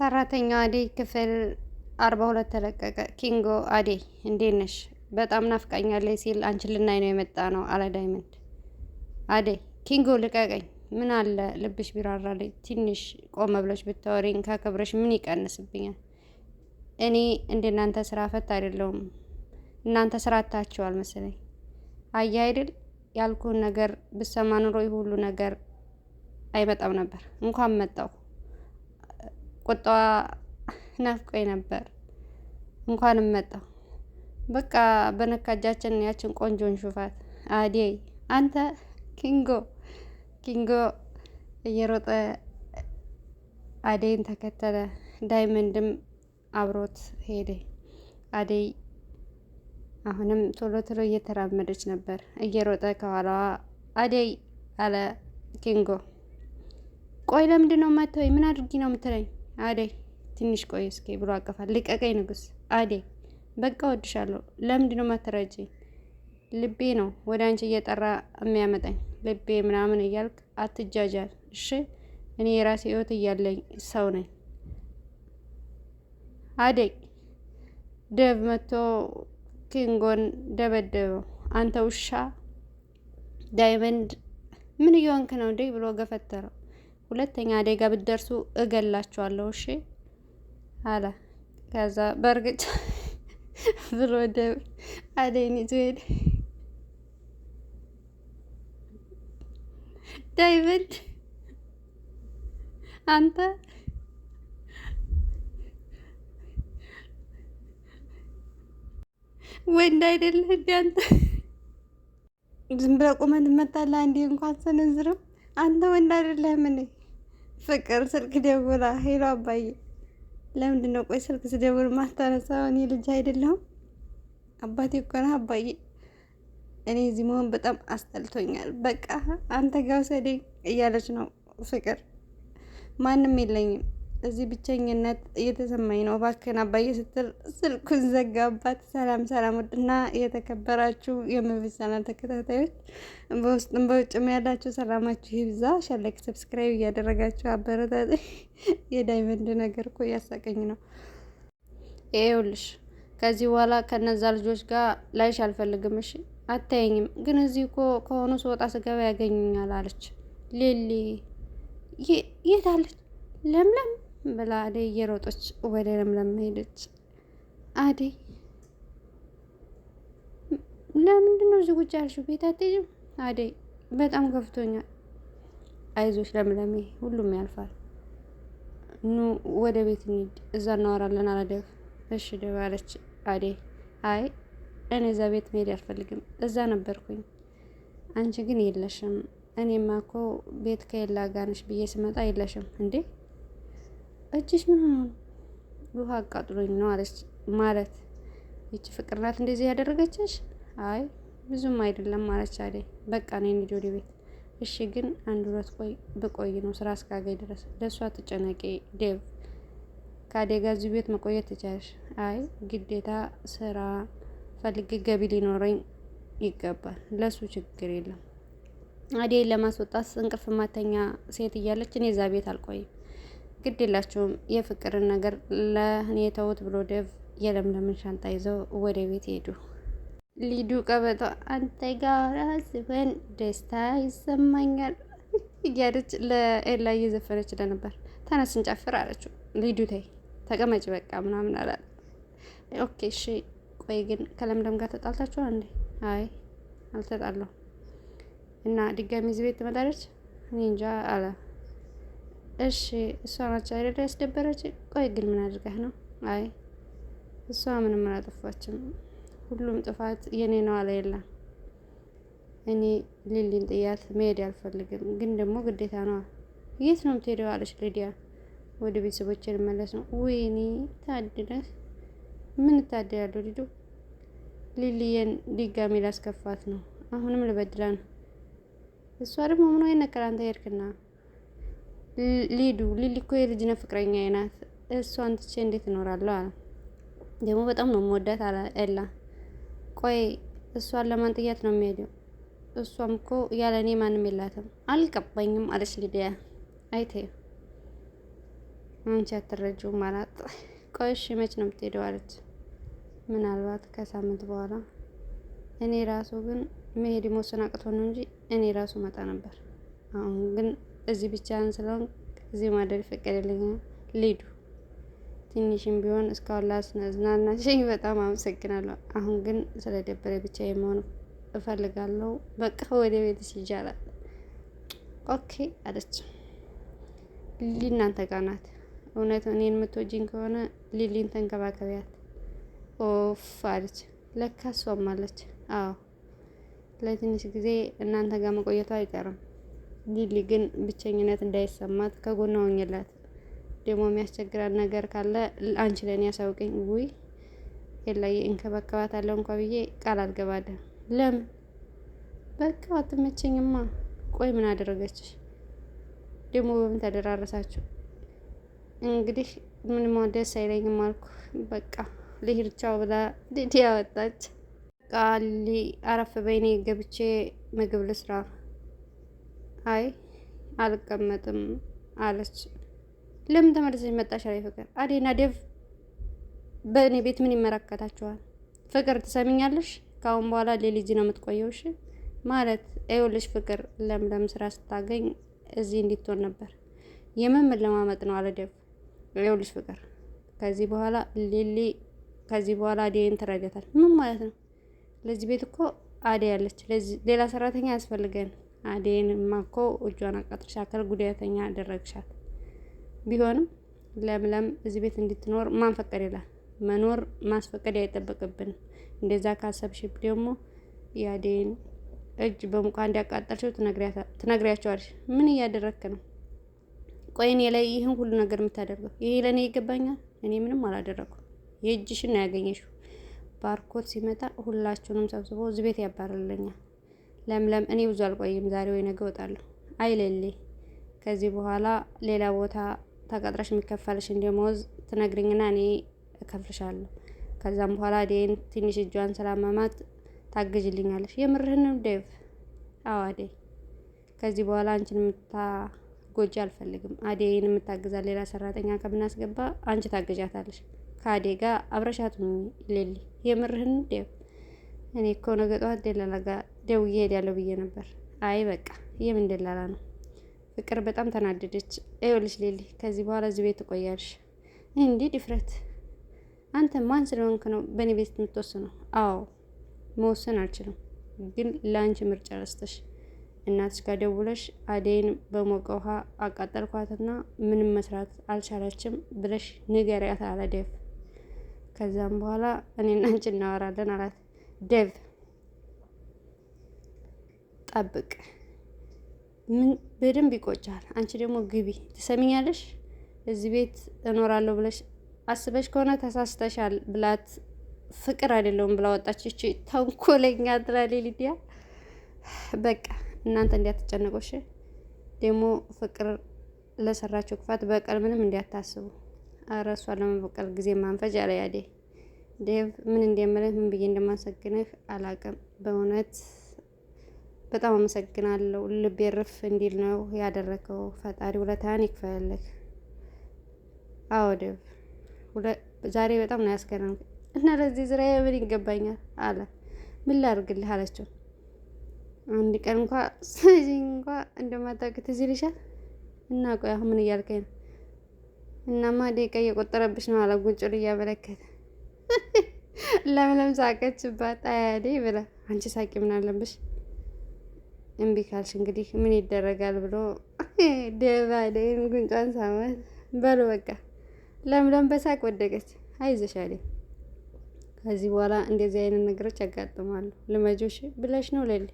ሰራተኛዋ አደይ ክፍል 42 ተለቀቀ። ኪንጎ አደይ እንዴት ነሽ? በጣም ናፍቃኛለች ሲል አንቺን ልናይ ነው የመጣ ነው አለ ዳይመንድ። አደይ ኪንጎ ልቀቀኝ፣ ምን አለ ልብሽ ቢራራልኝ፣ ትንሽ ቆመ ብለሽ ብታወሪኝ ካከብረሽ ምን ይቀንስብኛል? እኔ እንደናንተ ስራ ፈት አይደለሁም። እናንተ ስራ አታችኋል መሰለኝ። አየህ አይደል ያልኩህን ነገር ብሰማ ኑሮ ሁሉ ነገር አይመጣም ነበር። እንኳን መጣሁ። ቁጣዋ ናፍቆኝ ነበር። እንኳንም መጣሁ። በቃ በነካጃችን ያችን ቆንጆን ሹፋት። አደይ አንተ ኪንጎ እየሮጠ አደይን ተከተለ። ዳይመንድም አብሮት ሄደ። አደይ አሁንም ቶሎ ቶሎ እየተራመደች ነበር። እየሮጠ ከኋላዋ አደይ አለ ኪንጎ። ቆይ ለምንድን ነው የማትተወኝ? ምን አድርጊ ነው የምትለኝ? አደይ ትንሽ ቆይ እስኪ ብሎ አቀፋት። ልቀቀኝ ንጉስ። አደይ በቃ ወድሻለሁ። ለምንድን ነው የማትረጂኝ? ልቤ ነው ወደ አንቺ እየጠራ የሚያመጣኝ። ልቤ ምናምን እያልክ አትጃጃል እሺ። እኔ የራሴ ህይወት እያለኝ ሰው ነኝ። አደይ ደብ መቶ ኪንጎን ደበደበው። አንተ ውሻ። ዳይመንድ ምን እየሆንክ ነው እንዴ ብሎ ገፈተረው። ሁለተኛ አደይ ጋር ብትደርሱ እገላችኋለሁ እሺ አለ። ከዛ በእርግጥ ብሎ ደብ አደይን ይዞ ሄደ። ዳይመንድ አንተ ወንድ አይደለህ እንዴ? አንተ ዝም ብለህ ቁመህ ትመጣለህ። አንዴ እንኳን ሰነዝርም። አንተ ወንድ አይደለህም እንዴ? ፍቅር ስልክ ደውላ ሄሎ አባዬ፣ ለምንድን ነው ቆይ ስልክ ስደውል ማታነሳው? እኔ ልጅ አይደለሁም? አባቴ እኮ ነህ አባዬ። እኔ እዚህ መሆን በጣም አስጠልቶኛል። በቃ አንተ ጋር ውሰደኝ እያለች ነው ፍቅር። ማንም የለኝም እዚህ፣ ብቸኝነት እየተሰማኝ ነው፣ እባክህን አባዬ ስትል ስልኩን ዘጋባት። ሰላም ሰላም! ውድና የተከበራችሁ የመብሳና ተከታታዮች በውስጥም በውጭም ያላችሁ ሰላማችሁ ይብዛ። ሸለክ ሰብስክራይብ እያደረጋችሁ አበረታቱ። የዳይመንድ ነገር እኮ እያሳቀኝ ነው። ይኸውልሽ ከዚህ በኋላ ከነዛ ልጆች ጋር ላይሽ አልፈልግም እሺ? አታየኝም ግን እዚህ እኮ ከሆኑ ስወጣ ስገባ ያገኙኛል አለች ሊሊ። የት አለች? ለምለም ብላ አደይ እየሮጠች ወደ ለምለም ሄደች። አደይ ለምንድን ነው እዚህ ቁጭ ያልሽው? ቤት አትሄጂም? አደይ በጣም ከፍቶኛል። አይዞሽ ለምለሜ፣ ሁሉም ያልፋል። ኑ ወደ ቤት እንሂድ፣ እዛ እናወራለን አለ ደብ። እሺ ደብ አለች አደይ። አይ እኔ እዛ ቤት መሄድ አልፈልግም፣ እዛ ነበርኩኝ። አንቺ ግን የለሽም። እኔማ እኮ ቤት ከየላ ጋነሽ ብዬ ስመጣ የለሽም እንዴ? እጅሽ ምን ሆኖ ነው? ውሃ አቃጥሎኝ ነው አለች። ማለት ይቺ ፍቅር ናት እንደዚህ ያደረገችሽ? አይ ብዙም አይደለም ማለች አደይ። በቃ ነኝ ልጅ ወደ ቤት። እሺ ግን አንድ ሁለት ብቆይ ነው ስራ እስካገኝ ድረስ። ለእሷ ትጨነቂ ዴቭ። ከአደይ ጋር እዚህ ቤት መቆየት ትቻለሽ? አይ ግዴታ ስራ ፈልጌ ገቢ ሊኖረኝ ይገባል። ለሱ ችግር የለም። አደይን ለማስወጣት እንቅልፍ ማተኛ ሴት እያለች እኔ እዛ ቤት አልቆይም። ግድ የላቸውም የፍቅርን ነገር ለእኔ ተውት ብሎ ደብ የለምለምን ሻንጣ ይዘው ወደ ቤት ሄዱ። ሊዱ ቀበጧ አንተ ጋር ስሆን ደስታ ይሰማኛል እያለች ለኤላ እየዘፈነች ለነበር። ተነስ እንጨፍር አለችው። ሊዱ ተይ ተቀመጭ በቃ ምናምን አላት። ኦኬ እሺ ቆይ ግን ከለምለም ጋር ተጣልታችኋል እንዴ? አይ አልተጣለሁ። እና ድጋሚ እዚህ ቤት ትመጣለች? እኔ እንጃ አለ። እሺ እሷ ናቸው አይደል ያስደበረች? ቆይ ግን ምን አድርጋህ ነው? አይ እሷ ምንም አላጠፋችም፣ ሁሉም ጥፋት የኔ ነው አለ የላ። እኔ ሊሊን ጥያት መሄድ አልፈልግም፣ ግን ደግሞ ግዴታ ነው። የት ነው የምትሄደው አለች ሊዲያ። ወደ ቤተሰቦቼ ልመለስ ነው። ወይኔ ታድለህ። ምን ታድያለሁ ሊዱ? ሊሊየን ድጋሚ ላስከፋት ነው፣ አሁንም ልበድላ ነው። እሷ ደግሞ ምን ወይ ነበር አንተ ሄድክና? ሊሊ እኮ የልጅነት ፍቅረኛ ናት። እሷን ትቼ እንዴት እኖራለሁ አለ። ደግሞ በጣም ነው የምወዳት አለ ኤላ። ቆይ እሷን ለማን ጥያት ነው የሚሄደው? እሷም እኮ ያለ እኔ ማንም የላትም። አልገባኝም አለች ሊዲያ። አይቴ አንቺ አትረጂውም አላት። ቆይ እሺ መች ነው የምትሄደው አለች። ምናልባት ከሳምንት በኋላ። እኔ ራሱ ግን መሄድ መወሰን አቅቶ ነው እንጂ እኔ ራሱ መጣ ነበር። አሁን ግን እዚህ ብቻህን ስለሆን እዚህ ማደር ይፈቀድልኛል። ልሂዱ። ትንሽም ቢሆን እስካሁን ላስነዝናናሽኝ በጣም አመሰግናለሁ። አሁን ግን ስለደበረ ብቻ የመሆን እፈልጋለሁ። በቃ ወደ ቤትሽ ይጃላል። ኦኬ አለች። ሊሊ እናንተ ጋር ናት። እውነት እኔን የምትወጂኝ ከሆነ ሊሊን ተንከባከቢያት። ኦፍ አለች። ለካ እሷም አለች። አዎ ለትንሽ ጊዜ እናንተ ጋር መቆየቷ አይቀርም። ሊሊ ግን ብቸኝነት እንዳይሰማት ከጎኗ ሆኝላት። ደግሞ የሚያስቸግራት ነገር ካለ አንቺ ለእኔ ያሳውቅኝ። ውይ የላይ እንከባከባታለሁ እንኳ ብዬ ቃል አልገባለሁ። ለምን? በቃ አትመቸኝማ። ቆይ ምን አደረገችሽ ደግሞ? በምን ተደራረሳችሁ? እንግዲህ ምንም ደስ አይለኝም አልኩ። በቃ ልሂድ ቻው ብላ ሊዲያ ወጣች። በቃ አረፍ በይኔ ገብቼ ምግብ ልስራ። አይ አልቀመጥም አለች። ለምን ተመልሰሽ መጣሽ? አለኝ ፍቅር። አዴና ዴቭ በእኔ ቤት ምን ይመለከታችኋል? ፍቅር ትሰሚኛለሽ? ከአሁን በኋላ ሌሊት ነው የምትቆየው። እሺ ማለት ይኸውልሽ ፍቅር ለምለም ስራ ስታገኝ እዚህ እንድትሆን ነበር። የምን መለማመጥ ነው አለ ዴቭ። ይኸውልሽ ፍቅር ከዚህ በኋላ አዴን ትረዳታል። ምን ማለት ነው? ለዚህ ቤት እኮ አዴ ያለች፣ ሌላ ሰራተኛ ያስፈልገን። አዴንማ እኮ እጇን አቃጥርሽ አካል ጉዳተኛ አደረግሻት። ቢሆንም ለምለም እዚህ ቤት እንድትኖር ማን ፈቀደ ይላል? መኖር ማስፈቀድ አይጠበቅብንም። እንደዛ ካሰብሽ ደግሞ የአዴን እጅ በሙቃ እንዲያቃጠልሽው ትነግሪያቸዋለሽ። ምን እያደረግክ ነው? ቆይ እኔ ላይ ይህን ሁሉ ነገር የምታደርገው ይሄ ለእኔ ይገባኛል? እኔ ምንም አላደረኩም። የእጅሽን ነው ያገኘሽው። ባርኮት ሲመጣ ሁላችሁንም ሰብስቦ እዚህ ቤት ያባርልኛል። ለምለም እኔ ብዙ አልቆይም፣ ዛሬ ወይ ነገ እወጣለሁ። አይሌሌ ከዚህ በኋላ ሌላ ቦታ ተቀጥረሽ የሚከፈልሽን ደሞዝ ትነግሪኝና እኔ እከፍልሻለሁ። ከዛም በኋላ አዴን ትንሽ እጇን ስላመማት ታግጅልኛለሽ። የምርህን ዴቭ? አዎ አዴ፣ ከዚህ በኋላ አንቺን የምታጎጂ አልፈልግም። አዴን የምታግዛ ሌላ ሰራተኛ ከምናስገባ አንቺ ታግዣታለሽ። ከአዴ ጋር አብረሻት ነው ሌሊ። የምርህን ዴቭ? እኔ እኮ ነገ ጠዋት ደላላ ጋር ደውዬ እሄዳለሁ ብዬ ነበር። አይ በቃ የምን ደላላ ነው? ፍቅር በጣም ተናደደች። ይኸውልሽ ሌሊ ከዚህ በኋላ እዚህ ቤት ትቆያለሽ። እንዲህ ድፍረት! አንተ ማን ስለሆንክ ነው በእኔ ቤት የምትወስነው? አዎ መወሰን አልችልም፣ ግን ለአንቺ ምርጫ ረስተሽ እናትሽ ጋር ደውለሽ አዴን በሞቀ ውሃ አቃጠልኳትና ምንም መስራት አልቻለችም ብለሽ ንገሪያት አለ ዴቭ። ከዛም በኋላ እኔና አንቺ እናወራለን አላት ዴቭ። ጠብቅ፣ ምን በደንብ ይቆጫል። አንቺ ደግሞ ግቢ፣ ትሰሚኛለሽ? እዚህ ቤት እኖራለሁ ብለሽ አስበሽ ከሆነ ተሳስተሻል ብላት ፍቅር አይደለውም ብላ ወጣች። እቺ ተንኮለኛ ትላለች ሊዲያ። በቃ እናንተ እንዲያትጨነቁሽ ደግሞ ፍቅር ለሰራቸው ክፋት በቀል ምንም እንዲያታስቡ። ኧረ እሷን ለመበቀል ጊዜ ማንፈጅ አለ ያዴ። ዴቭ ምን እንደምልህ ምን ብዬ እንደማመሰግንህ አላውቅም። በእውነት በጣም አመሰግናለሁ። ልቤ ርፍ እንዲል ነው ያደረከው። ፈጣሪ ውለታህን ይክፈልህ። አዎ ዴቭ ዛሬ በጣም ነው ያስገረምኩ እና ለዚህ ስራ ምን ይገባኛል አለ። ምን ላድርግልህ አለችው። አንድ ቀን እንኳ እንደማታውቅ ትዝ ይልሻል? እና ቆይ አሁን ምን እያልከኝ ነው? እናማ ደቂቃ እየቆጠረብሽ ነው አለ ጉንጩን እያመለከተ። ለምለም ሳቀችባት። አያዴ ብላ አንቺ ሳቂ ምን አለብሽ? እምቢ ካልሽ እንግዲህ ምን ይደረጋል ብሎ ደባዴን ጉንጯን ሳመት። በሉ በቃ ለምለም በሳቅ ወደቀች። አይዞሽ አለኝ። ከዚህ በኋላ እንደዚህ አይነት ነገሮች ያጋጥማሉ። ልመጆሽ ብለሽ ነው ሌሊ?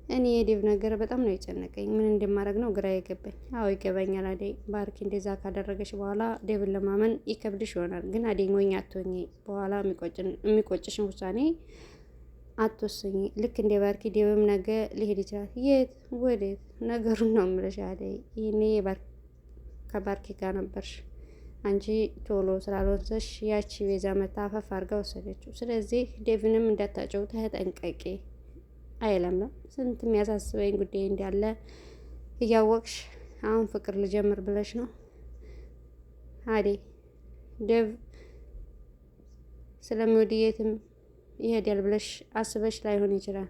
እኔ የዴቭ ነገር በጣም ነው የጨነቀኝ። ምን እንደማደርግ ነው ግራ የገባኝ። አዎ ይገባኛል አደይ። ባርኪ እንደዛ ካደረገች በኋላ ዴቭን ለማመን ይከብድሽ ይሆናል። ግን አደይ ሞኝ አትሆኚ። በኋላ የሚቆጭሽን ውሳኔ አትወስኚ። ልክ እንደ ባርኪ ዴቭም ነገ ሊሄድ ይችላል። የት ወዴት? ነገሩን ነው የምልሽ አደይ። ይሄኔ ከባርኪ ጋር ነበርሽ አንቺ ቶሎ ስላልወሰንሽ ያቺ ቤዛ መታ አፈፍ አድርጋ ወሰደችው። ስለዚህ ዴቭንም እንዳታጨው ተጠንቀቂ። አይለምለም ስንት የሚያሳስበኝ ጉዳይ እንዳለ እያወቅሽ አሁን ፍቅር ልጀምር ብለሽ ነው? አደይ ዴቭ ስለሚወድ የትም ይሄዳል ብለሽ አስበሽ ላይሆን ይችላል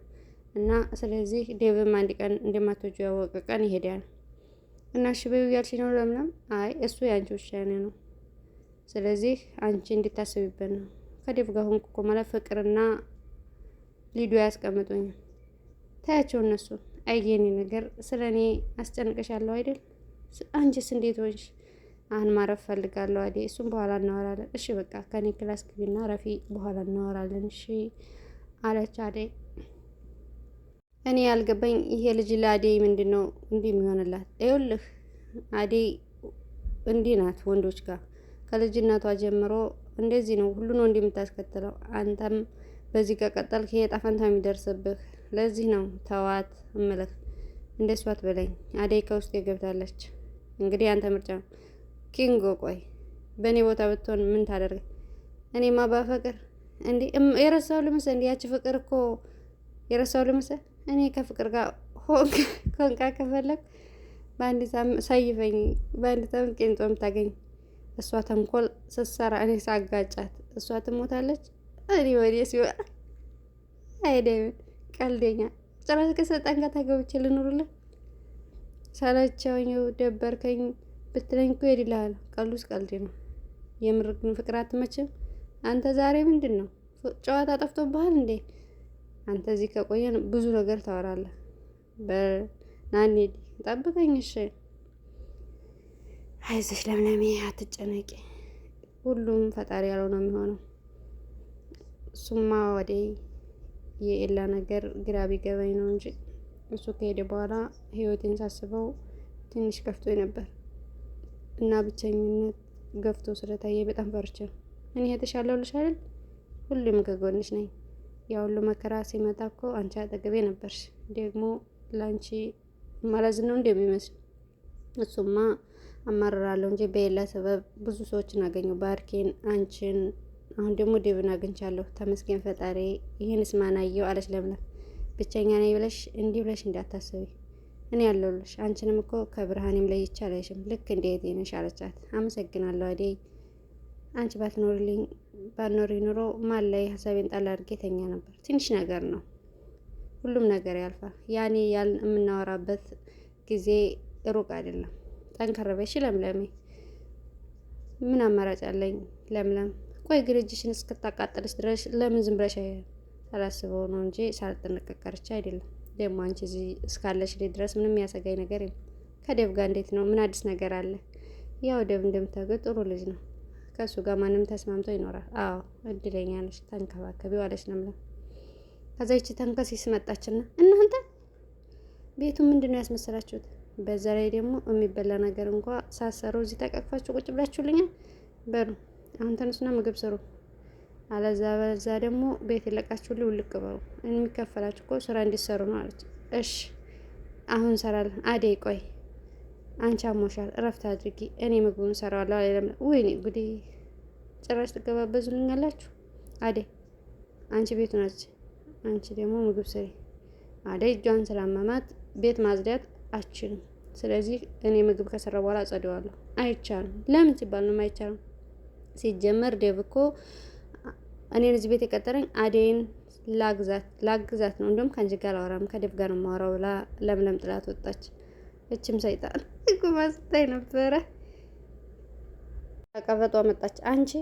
እና ስለዚህ ዴቭም አንድ ቀን እንደማትወጁ ያወቀ ቀን ይሄዳል እና እሺ በይው እያልሽ ነው ለምለም? አይ እሱ ያንቺ ውሳኔ ነው። ስለዚህ አንቺ እንድታስቢበት ነው። ከዴቭ ጋር ሆንኩ እኮ ማለት ፍቅርና ሊዱ ያስቀምጡኝ። ታያቸው እነሱ አይየኔ ነገር ስለ እኔ አስጨንቀሻለሁ አይደል? አንቺስ እንዴት ሆንሽ? አሁን ማረፍ ፈልጋለሁ አደይ። እሱም በኋላ እናወራለን። እሺ በቃ ከኔ ክላስ ግቢና ረፊ በኋላ እናወራለን እሺ አለች አደይ። እኔ ያልገባኝ ይሄ ልጅ ለአደይ ምንድን ነው እንዲህ የሚሆንላት? ይኸውልህ አደይ እንዲህ ናት ወንዶች ጋር ከልጅነቷ ጀምሮ እንደዚህ ነው ሁሉ ነው እንደምታስከትለው። አንተም በዚህ ከቀጠልክ ይሄ ዕጣ ፈንታ የሚደርስብህ። ለዚህ ነው ተዋት እምልህ። እንደሷ አትበለኝ። አደይ ከውስጥ ገብታለች። እንግዲህ አንተ ምርጫ ነው። ኪንጎ ቆይ በእኔ ቦታ ብትሆን ምን ታደርግ? እኔማ ባፈቅር እንዴ የረሳው ልምሰል እንዴ? ያቺ ፍቅር እኮ የረሳው ልምሰል። እኔ ከፍቅር ጋር ሆንቃ ከፈለግ በአንድ ሳምንት ሳይፈኝ በአንድ ሳምንት ቄንጦ የምታገኝ እሷ ተንኮል ስትሰራ እኔ ሳጋጫት እሷ ትሞታለች። እኔ ወዲያ ሲሆን አይደለም ቀልደኛ ጭራሽ ከሰጣን ጋር ታገብቼ ልኑርልን። ሰለቸውኝ ደበርከኝ ብትለኝ እኮ ይሄድልሃል። ቀልዱስ ቀልድ ነው። የምር ግን ፍቅር አትመችም። አንተ ዛሬ ምንድን ነው ጨዋታ ጠፍቶብሃል እንዴ? አንተ እዚህ ከቆየን ብዙ ነገር ታወራለህ። በናኒ ጠብቀኝ እሺ። አይዞሽ ለምለሜ አትጨነቂ። ሁሉም ፈጣሪ ያለው ነው የሚሆነው። እሱማ ወደ የኤላ ነገር ግራ ቢገባኝ ነው እንጂ እሱ ከሄደ በኋላ ህይወቴን ሳስበው ትንሽ ከፍቶኝ ነበር እና ብቸኝነት ገፍቶ ስለታየ በጣም ፈርቼ ነው። እኔ የተሻለው ልሽ አይደል? ሁሉም ከጎንሽ ነኝ። ያ ሁሉ መከራ ሲመጣ እኮ አንቺ አጠገቤ ነበርሽ። ደግሞ ለአንቺ ማለዝ ነው እንደሚመስል። እሱማ አማራራለሁ እንጂ በሌላ ሰበብ ብዙ ሰዎችን አገኘው። ባርኬን፣ አንቺን፣ አሁን ደግሞ ዴቭን አግኝቻለሁ። ተመስገን ፈጣሪ። ይህንስ ማን አየው አለች ለምለም። ብቸኛ ነኝ ብለሽ እንዲህ ብለሽ እንዳታስቢ፣ እኔ ያለሁልሽ። አንቺንም እኮ ከብርሃኔም ለይቼ አላይሽም። ልክ እንደ እህቴ ነሽ አለቻት። አመሰግናለሁ አደይ። አንቺ ባትኖሪ ኑሮ ማን ላይ ሀሳቤን ጣል አድርጌ ተኛ ነበር። ትንሽ ነገር ነው፣ ሁሉም ነገር ያልፋል። ያኔ ያልን የምናወራበት ጊዜ ሩቅ አይደለም። ጠንከር በይ እሺ ለምለሜ። ምን አማራጭ አለኝ ለምለም? ቆይ ግን እጅሽን እስክታቃጥልሽ ድረስ ለምን ዝም ብለሽ ሳላስበው ነው እንጂ ሳልጠነቀቅ ቀርቼ አይደለም። ደግሞ አንቺ እዚህ እስካለሽ ድረስ ምንም ያሰጋኝ ነገር የለም። ከዴቭ ጋር እንዴት ነው? ምን አዲስ ነገር አለ? ያው ዴቭ እንደምታውቂው ጥሩ ልጅ ነው። ከእሱ ጋር ማንም ተስማምቶ ይኖራል። አዎ እድለኛ ነሽ። ተንከባከቢው አለች ለምለም። ከዛ ይቺ ተንከሲስ መጣችና እናንተ ቤቱ ምንድን ነው ያስመሰላችሁት? በዛ ላይ ደግሞ የሚበላ ነገር እንኳ ሳሰሩ እዚህ ተቀቅፋችሁ ቁጭ ብላችሁልኛል። በሉ አሁን ተነሱና ምግብ ስሩ፣ አለዛ በዛ ደግሞ ቤት የለቃችሁልኝ ውልቅ በሉ። የሚከፈላችሁ እኮ ስራ እንዲሰሩ ነው አለች። እሺ አሁን እንሰራለን። አደይ ቆይ አንቺ አሞሻል፣ እረፍት አድርጊ፣ እኔ ምግቡን እሰራዋለሁ አለ ለምለም። ወይኔ ጉዴ ጭራሽ ትገባበዙልኛላችሁ። አደይ አንቺ ቤቱ ናች፣ አንቺ ደግሞ ምግብ ስሪ። አደይ እጇን ስላመማት ቤት ማጽዳት አችልም። ስለዚህ እኔ ምግብ ከሰራ በኋላ አጸደዋለሁ። አይቻልም። ለምን ሲባል ነው አይቻልም? ሲጀመር ዴቭ እኮ እኔን እዚህ ቤት የቀጠረኝ አደይን ላግዛት ነው። እንደውም ከአንቺ ጋር አላወራም ከዴቭ ጋር ነው የማወራው ብላ ለምለም ጥላት ወጣች። እችም ሰይጣን እኮ ማስታይ ነበረ። አቀበጧ መጣች። አንቺ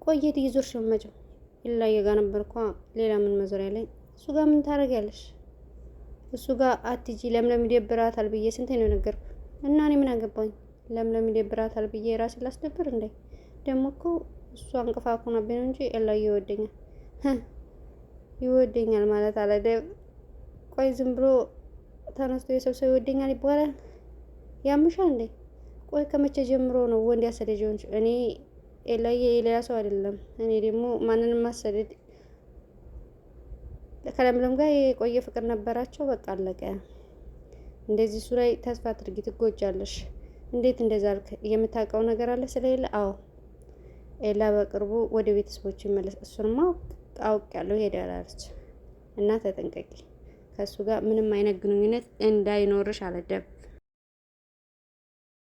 ቆየት ይዞር ሸመጀው ይላየ ጋር ነበርኳ። ሌላ ምን መዞሪያ ላይ እሱ ጋር ምን ታደርጊያለሽ? እሱ ጋር አትጂ። ለምለም ይደብራታል ብዬ ስንቴ ነው ነገርኩ። እና እኔ ምን አገባኝ? ለምለም ይደብራታል ብዬ ራሴ ላስደብር እንዴ? ደግሞ እኮ እሱ እንቅፋት ሆነብኝ ነው እንጂ ኤላዬ ይወደኛል ማለት አለ ዴቭ። ቆይ ዝም ብሎ ተነስቶ የሰው ሰው ይወደኛል ይባላል? ያምሻል እንዴ? ቆይ ከመቼ ጀምሮ ነው ወንድ ያሰደጀው? እኔ ኤላዬ የሌላ ሰው አይደለም። እኔ ደግሞ ማንንም ማሰደድ ከለምለም ጋር የቆየ ፍቅር ነበራቸው። በቃ አለቀ። እንደዚህ እሱ ላይ ተስፋ አድርጊ፣ ትጎጃለሽ። እንዴት እንደዛ አልክ? የምታውቀው ነገር አለ ስለሌለ? አዎ ኤላ በቅርቡ ወደ ቤተሰቦቹ ይመለስ። እሱንማ አውቄያለሁ፣ ሄዳል አለች። እና ተጠንቀቂ፣ ከእሱ ጋር ምንም አይነት ግንኙነት እንዳይኖርሽ አለ ዴቭ።